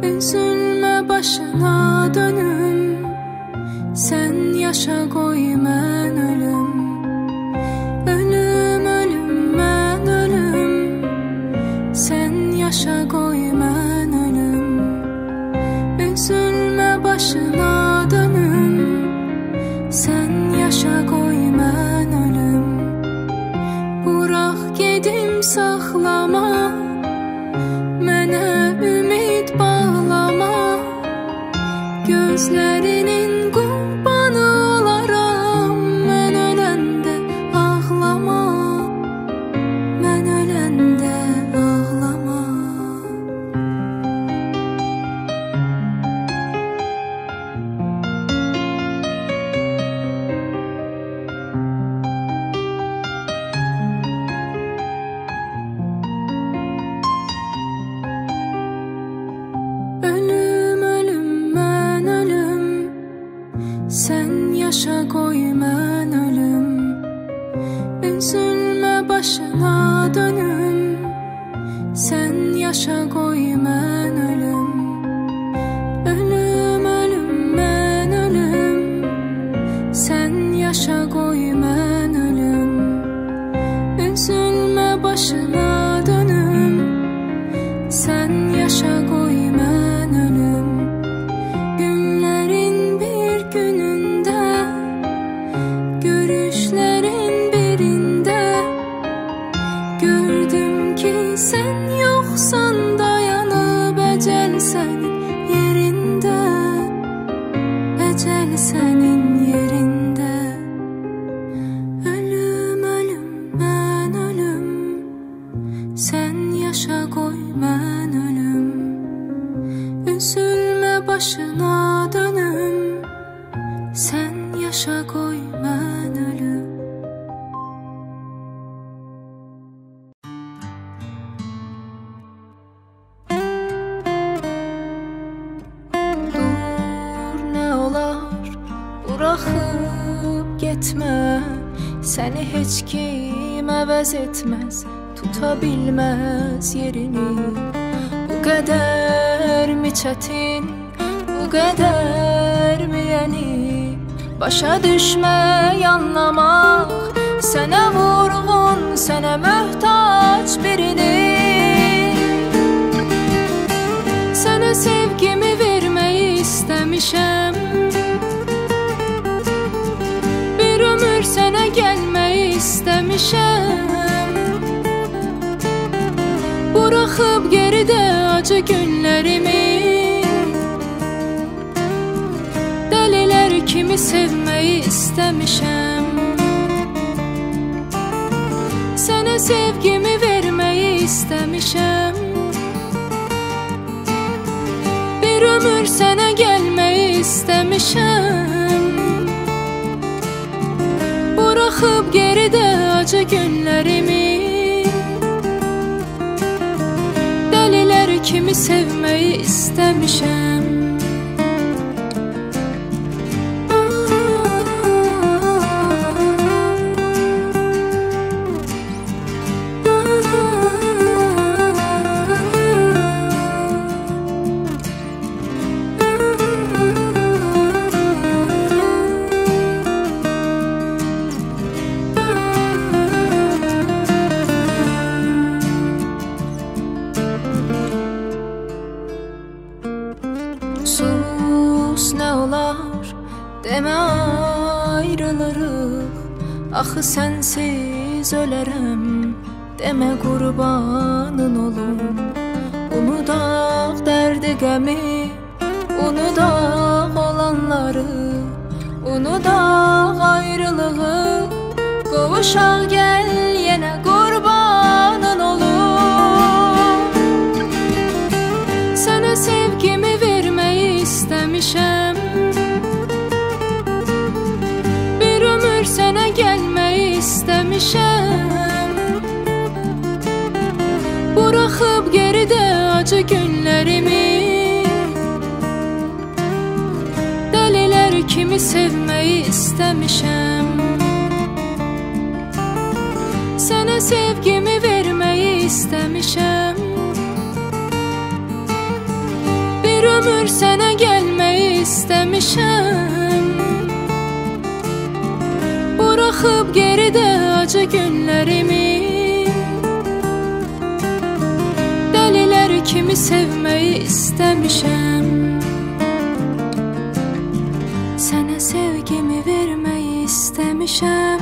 Üzülme başına dönüm, sen yaşa koy mən ölüm. Ölüm, ölüm, mən ölüm, sen yaşa koy mən ölüm. Üzülme başına dönüm, sen yaşa koy mən ölüm. Bırak gedim saxlama, mənə ümid bağlama. Gözlərinin qurbanı olaram, mən öləndə ağlama, mən öləndə ağlama. Ölüm, ölüm, mən ölüm, sen yaşa koy mən ölüm. Üzülme başına dönüm, sen yaşa koy mən ölüm. Ölüm, ölüm, mən ölüm, sen yaşa koy mən ölüm. Üzülme başına dönüm, sen yaşa koy mən ölüm. Günlerin bir gününde, görüşlerin birinde gördüm ki sen yoksan, dayanıp ecel senin yerinde, ecel senin yerinde. Ölüm, ölüm, mən ölüm, sen yaşa koy mən ölüm. Üzülme başına dönüm, sen yaşa koy mən ölüm. Dur, ne olar, bırakıp gitme. Seni hiç kim əvəz etmez, tutabilmez yerini. Bu kadar mi çetin, bu kadar mi yeni? Başa düşme, anlamak, sana vurgun, sana muhtaç birini. Sana sevgimi vermeyi istemişem, bir ömür sana gelmeyi istemişem. Bırakıp geride acı günlerimi, deliler kimi sevmeyi istemişem. Sana sevgimi vermeyi istemişem, bir ömür sana gelmeyi istemişem. Bırakıp geride acı günlerimi, deliler kimi sevmeyi istemişem. Sus, ne olar, deme ayrılırıq. Axı sensiz ölərəm, deme qurbanın olum. Unudaq dərdi qəmi, unudaq olanları, unudaq ayrılığı. Qovuşaq gəl yenə qurbanın olum. Sana sevgimi vermeyi istemişem, bir ömür sana gelmeyi istemişem. Bırakıp geride acı günlerimi, deliler kimi sevmeyi istemişem. Sana sevgimi vermeyi istemişem, bir ömür sənə gəlməyi istəmişəm. Buraxıb geridə acı günlərimi, dəlilər kimi sevməyi istəmişəm. Sənə sevgimi verməyi istəmişəm.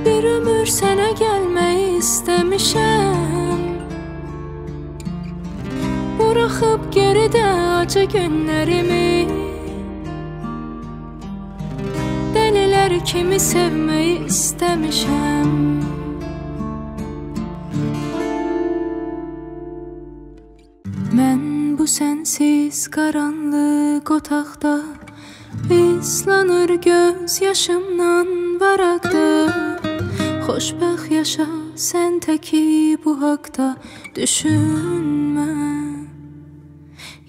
Bir ömür sənə gəlməyi istəmişəm. Buraxıb geridə acı günlərimi, dəlilər kimi sevməyi istəmişəm. Mən bu sənsiz qaranlıq otaqda islanır göz yaşımdan varaqda. Xoşbəxt yaşa sən təki bu haqda düşünmə.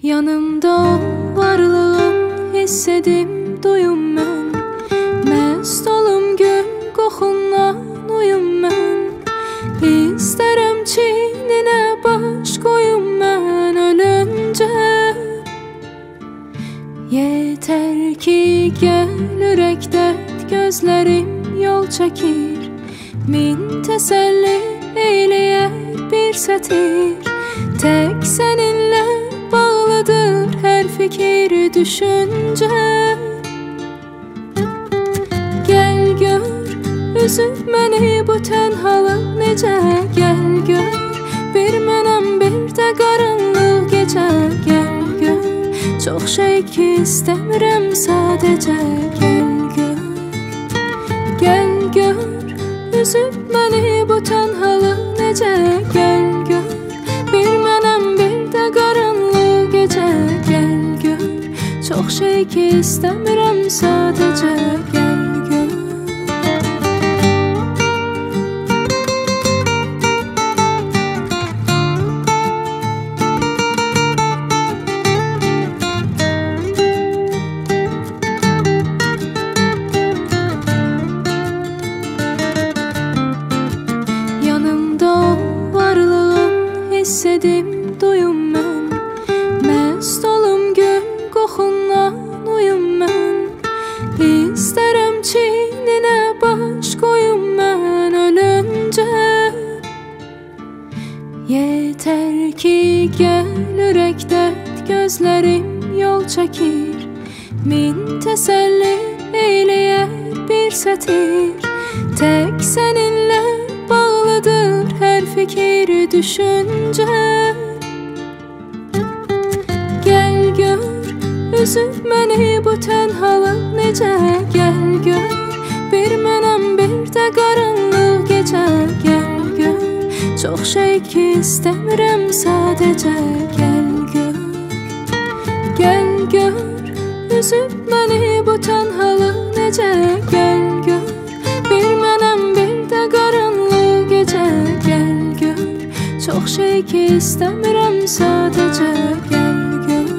Yanımda ol, varlığın hiss edim, duyum mən. Məst olum gül qoxundan uyum mən. İstərəm çiyninə baş qoyum mən ölüncə. Yetər ki gəl ürəkdə gözlərim yol çəkir. Min təsəlli eyləyər bir sətir. Tək səninlə bağlıdır hər fikir düşüncə. Gəl gör, üzüb məni bu tənhalıq necə. Gəl gör, bir mənəm bir də qaranlıq gecə. Gəl gör, çox şey ki istəmirəm sadəcə. Gəl gör, gəl gör, üzüb məni bu tənhalıq necə. Gəl gör, bir mənəm bir də qaranlıq gecə. Gəl gör, çox şey ki istəmirəm sadəcə. Gəl gör. Hiss edim, duyum mən. Məst olum gül qoxundan uyum mən. İstərəm çiyninə baş qoyum mən ölüncə. Yetər ki gəl ürəkdə gözlərim yol çəkir. Min təsəlli eyləyər bir sətir. Tək səninlə bağlıdır hər fikir düşüncə. Gəl gör, üzüb məni bu tənhalıq necə. Gəl gör, bir mənəm bir də qaranlıq gecə. Gəl gör, çox şey ki istəmirəm sadəcə. Gəl gör, gəl gör, üzüb məni bu tənhalıq necə. Gəl gör, bir mənəm bir də qaranlıq gecə. Gəl gör, çox şey ki istəmirəm sadəcə. Gəl gör.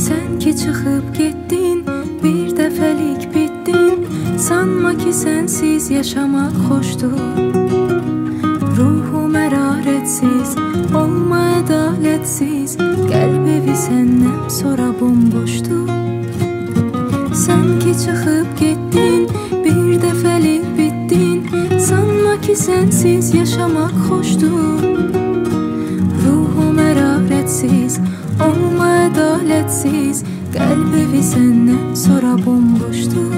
Sən ki çıxıb getdin, bir dəfəlik bitdin. Sanma ki sənsiz yaşamaq xoşdur. Ruhum əraretsiz, olma ədalətsiz. Qəlb evi səndən sonra bomboşdur. Sən ki çıxıb getdin, bir dəfəlik bitdin. Sanma ki sənsiz yaşamaq xoşdur. Ruhum əraretsiz, olma ədalətsiz. Qəlb evi səndən sonra bomboşdur.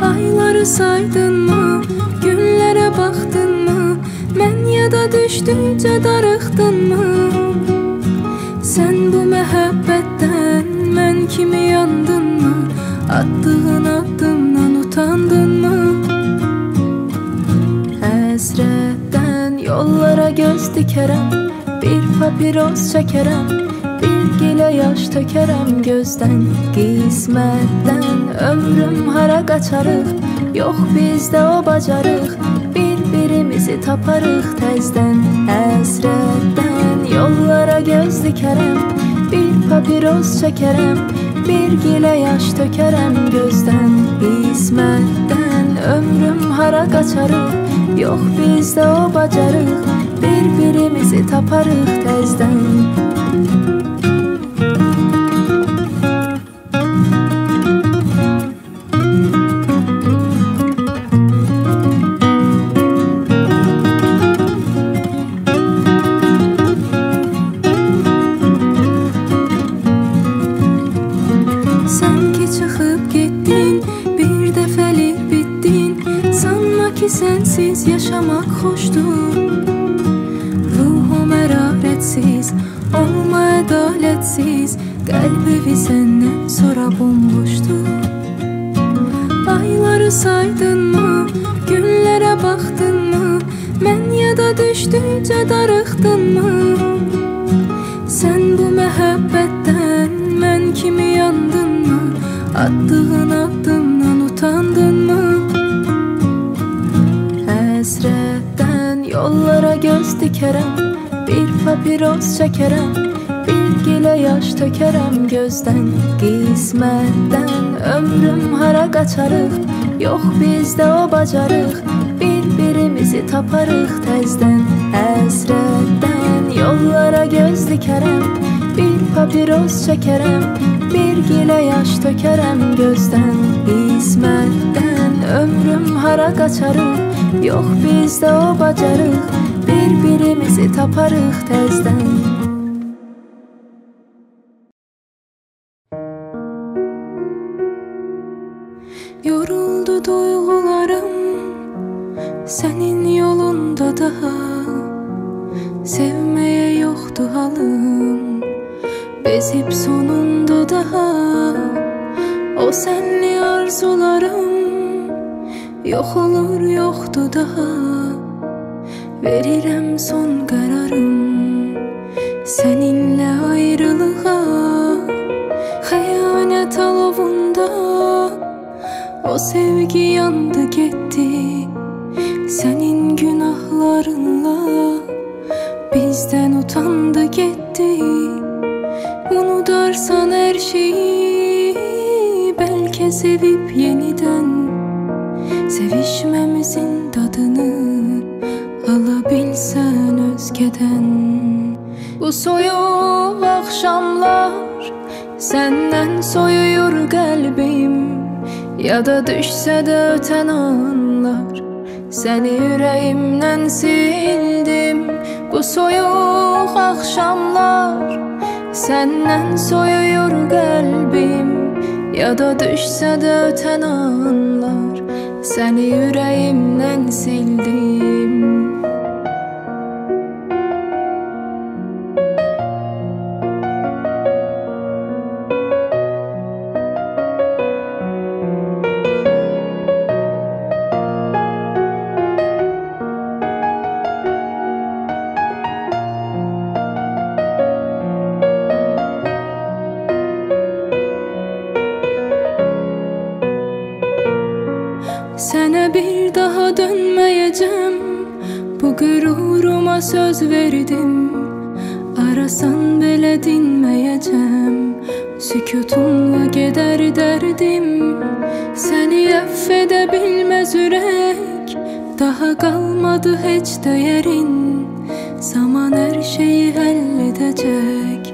Ayları saydınmı, günlərə baxdınmı? Mən yada düşdükcə darıxdınmı? Sən bu məhəbbətdən mən kimi yandınmı? Attığın addımdan utandınmı? Həsrətdən yollara göz dikərəm, bir papiros çəkərəm, bir gilə yaş tökərəm gözdən. Qismətdən ömrüm hara qaçarıq, yox bizdə o bacarıq. Bir-birimizi taparıq təzdən. Həsrətdən yollara papiros çəkərəm, bir gilə yaş tökərəm gözdən. İsmətdən ömrüm hara qaçarıq, yox bizdə o bacarıq, bir-birimizi taparıq təzdən. Sensiz yaşamak hoşdur. Ruhum hararetsiz, olma adaletsiz, kalbi senden sonra bomboştur. Ayları saydın mı, günlere baktın mı, men ya da düştükçe darıktın mı? Sen bu məhəbbətdən mən kimi yandın mı, attığın addımdan utandın mı? Həsrətdən yollara göz dikərəm, bir papiros çəkərəm, bir gilə yaş tökərəm gözdən. Qismətdən ömrüm hara qaçarıq, yox bizdə o bacarıq, bir-birimizi taparıq təzdən. Həsrətdən yollara göz dikərəm, bir papiros çəkərəm, bir gilə yaş tökərəm gözdən. Qismətdən ömrüm hara qaçarıq, yox bizdə o bacarıq, bir-birimizi taparıq təzdən. Yoruldu duyğularım sənin yolunda daha, sevməyə yoxdu halım, bezib sonunda daha. O sənli arzularım yox olur yoxdu daha, verirəm son qərarım səninlə ayrılığa. Xəyanət alovunda o sevgi yandı getdi, sənin günahlarınla bizdən utandı getdi. Unudarsan hər şeyi, bəlkə sevib yenidən sevişmemizin tadını alabilsen özgeden. Bu soyuq akşamlar senden soyuyor kalbim, ya da düşse de öten anlar seni yüreğimden sildim. Bu soyuq akşamlar senden soyuyor kalbim, ya da düşse de öten anlar seni yüreğimden sildim. Sənə bir daha dönməyəcəm, bu qüruruma söz verdim. Arasan belə dinməyəcəm, sükutumla gedər dərdim. Səni əff edə bilməz ürək, daha qalmadı heç dəyərin. Zaman hər şeyi həll edəcək,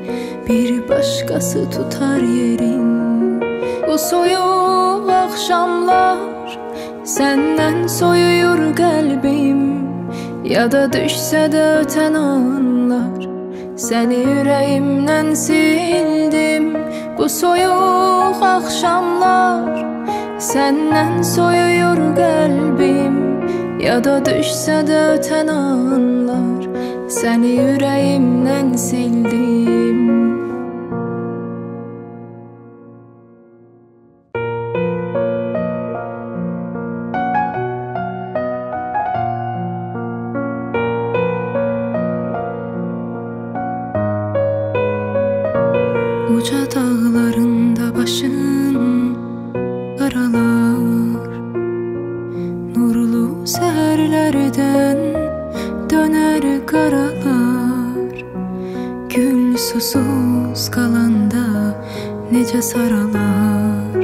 bir başqası tutar yerin. Bu soyuq axşamlar senden soyuyor kalbim, ya da düşse de öten anlar seni yüreğimden sildim. Bu soyuq akşamlar senden soyuyor kalbim, ya da düşse de öten anlar seni yüreğimden sildim. Uca dağlarında başın aralar, nurlu səhərlərdən döner qaralar. Gül Gül susuz qalanda necə saralar.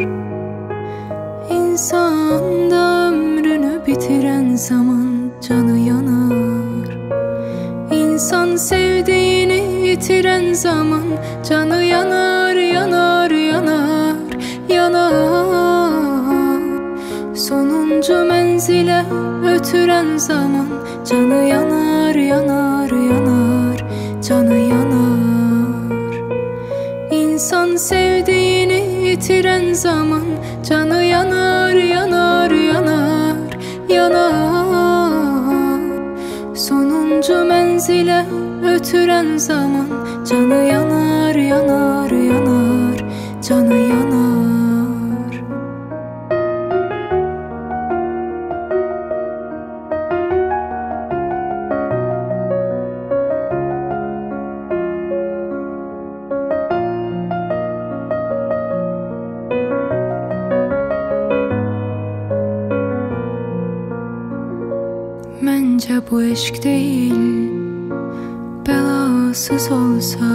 İnsan da ömrünü bitirən zaman canı yanar. İnsan sevdiğini yitirən zaman canı yanar, yanar, yanar, yanar. Sonuncu mənzilə ötürən zaman canı yanar, yanar, yanar, canı yanar. İnsan sevdiğini yitirən zaman canı yanar, yanar, yanar, yanar. Sonuncu mənzilə ötürən zaman canı yanar, yanar, yanar, canı yanar. Məncə bu eşq deyil, bəlasız olsa,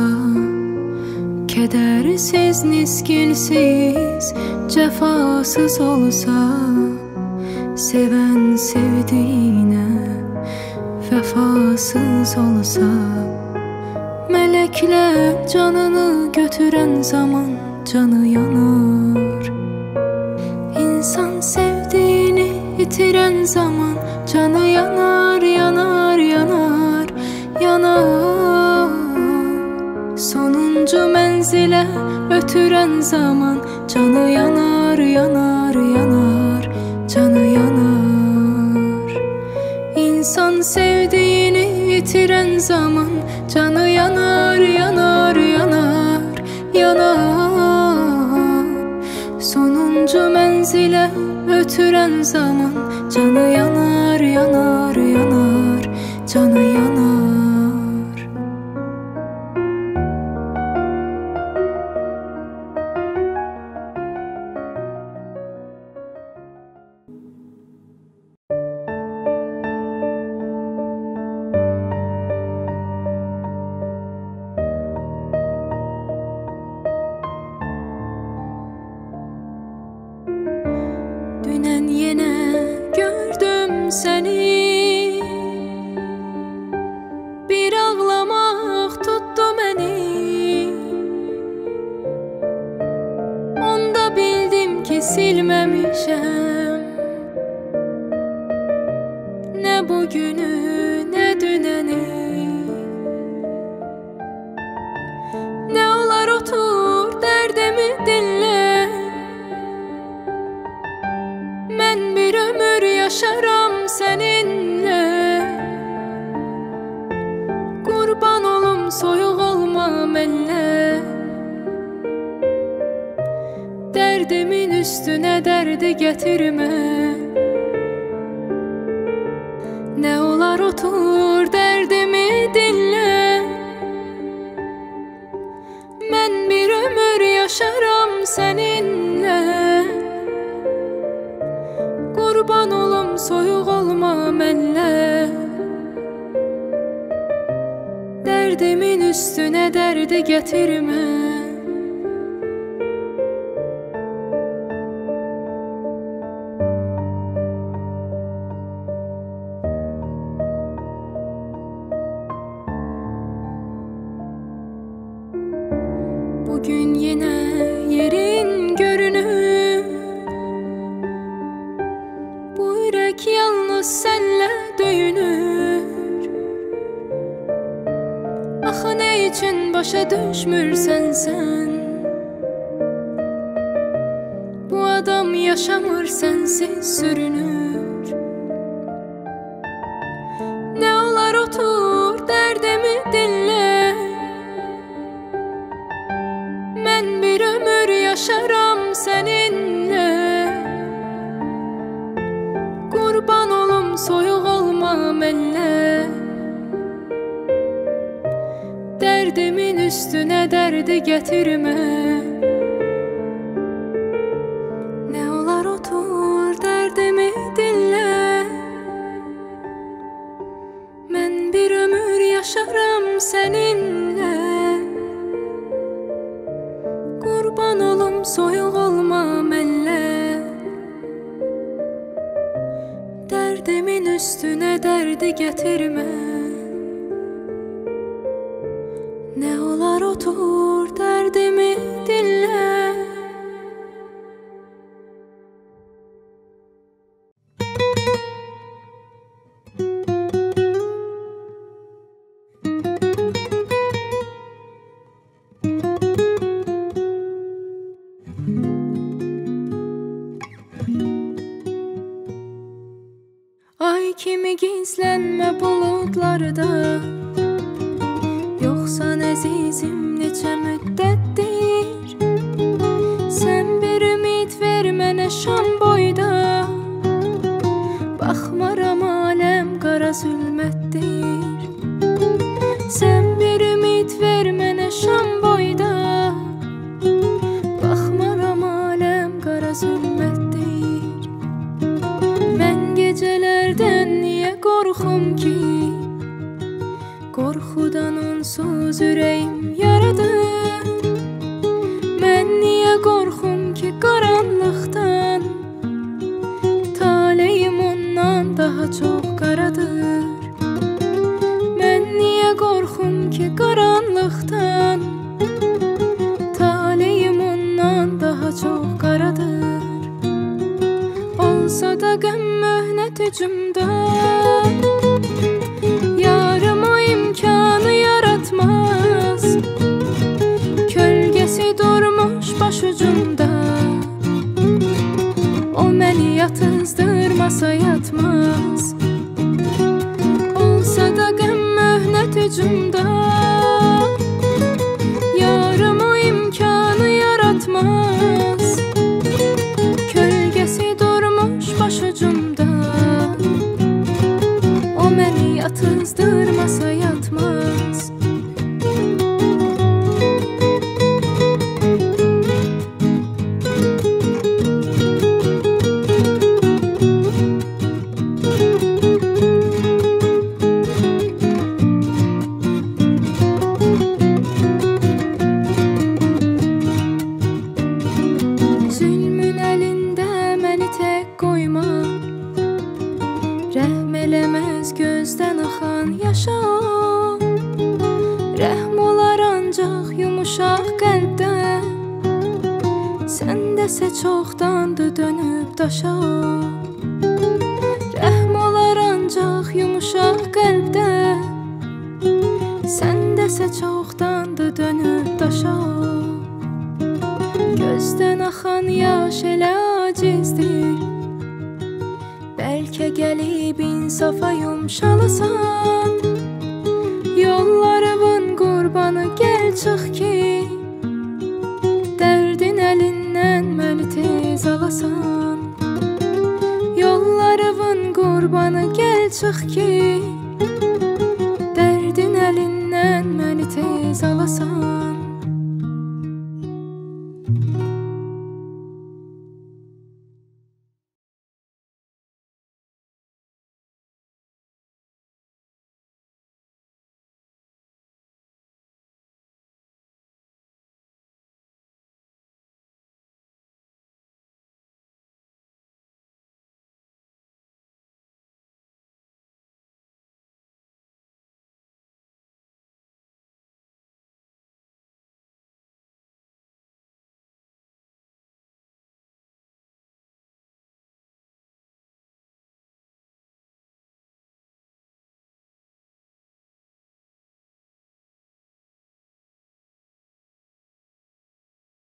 kədərsiz, niskinsiz, cəfasız olsa, sevən sevdiyinə vəfasız olsa, mələklər canını götürən zaman canı yanar. İnsan sevdiğini yitirən zaman canı yanar, yanar, yanar, yanar. Sonuncu mənzilə ötürən zaman canı yanar, yanar, yanar, canı yanar. İnsan sevdiğini yitirən zaman canı yanar, yanar, yanar, yanar. Sonuncu mənzilə ötürən zaman canı yanar, yanar, yanar, canı yanar. Dünən yenə gördüm səni, bir ağlamaq tutdu məni. Onda bildim ki silməmişəm nə bugünü, nə dünəni. Nə olar otur dərdimi dinlə, mən bir ömür yaşaram səninlə. Qurban olum soyuq olma mənlə, dərdimin üstünə dərdi gətirmə. Nə olar otur dərdimi dinlə, mən bir ömür yaşaram səninlə. Qurban olum soyuq olma mənlə, dərdimin üstünə dərdi gətirmə. Bugün yenə yerin görünür, bu ürək yalnız sənlə döyünür. Axı nə üçün başa düşmürsən sən, bu adam yaşamır sənsiz sürünür. Nə olar otur dərdimi dinlə, mən bir ömür yaşaram səninlə. Qurban olum soyuq olma mənlə, dərdimin üstünə dərdi gətirmə. Nə olar otur dərdimi dinlə, mən bir ömür yaşaram səninlə. qurban olum soyuq olma mənlə. Dərdimin üstünə dərdi gətirmə. Nə olar otur dərdimi dinlə. Ay kimi gizlənmə buludlarda. Yoxsan əzizim neçə müddətdir. Sən bir ümid ver mənə şam boyda. Baxmaram aləm qara zülmətdir. Sən bir ümid ver mənə şam boyda. Baxmaram aləm qara zülmətdir. Mən gecələrdən niyə qorxum ki? Qorxudan onsuz ürəyim yaradır. Mən niyə qorxum ki qaranlıqdan? Taleyim ondan daha çox qaradır. Mən niyə qorxum ki qaranlıqdan? Taleyim ondan daha çox qaradır. Olsa da qəm möhnət hücumda. Yarım o imkanı yaratmaz. Kölgəsi durmuş başucumda. O məni yatızdırmasa yatmaz. Olsa da qəm möhnət hücumda. Yarım o imkanı yaratmaz. Kölgəsi durmuş başucumda. O məni yatızdırmasa yatmaz. Zülmün əlində məni tək qoyma. Rəhm eləməz gözdən axan yaşa. Rəhm olar ancaq yumuşaq qəlbdə. Səndəsə çoxdandır dönüb daşa. Rəhm olar ancaq yumuşaq qəlbdə. Səndəsə çoxdandır dönüb daşa. Gözdən axan yaş elə acizdir. Bəlkə gəlib insafa yumşalasan. Yollarımın qurbanı gəl çıx ki. Dərdin əlindən məni tez alasan. Yollarımın qurbanı gəl çıx ki. Dərdin əlindən məni tez alasan.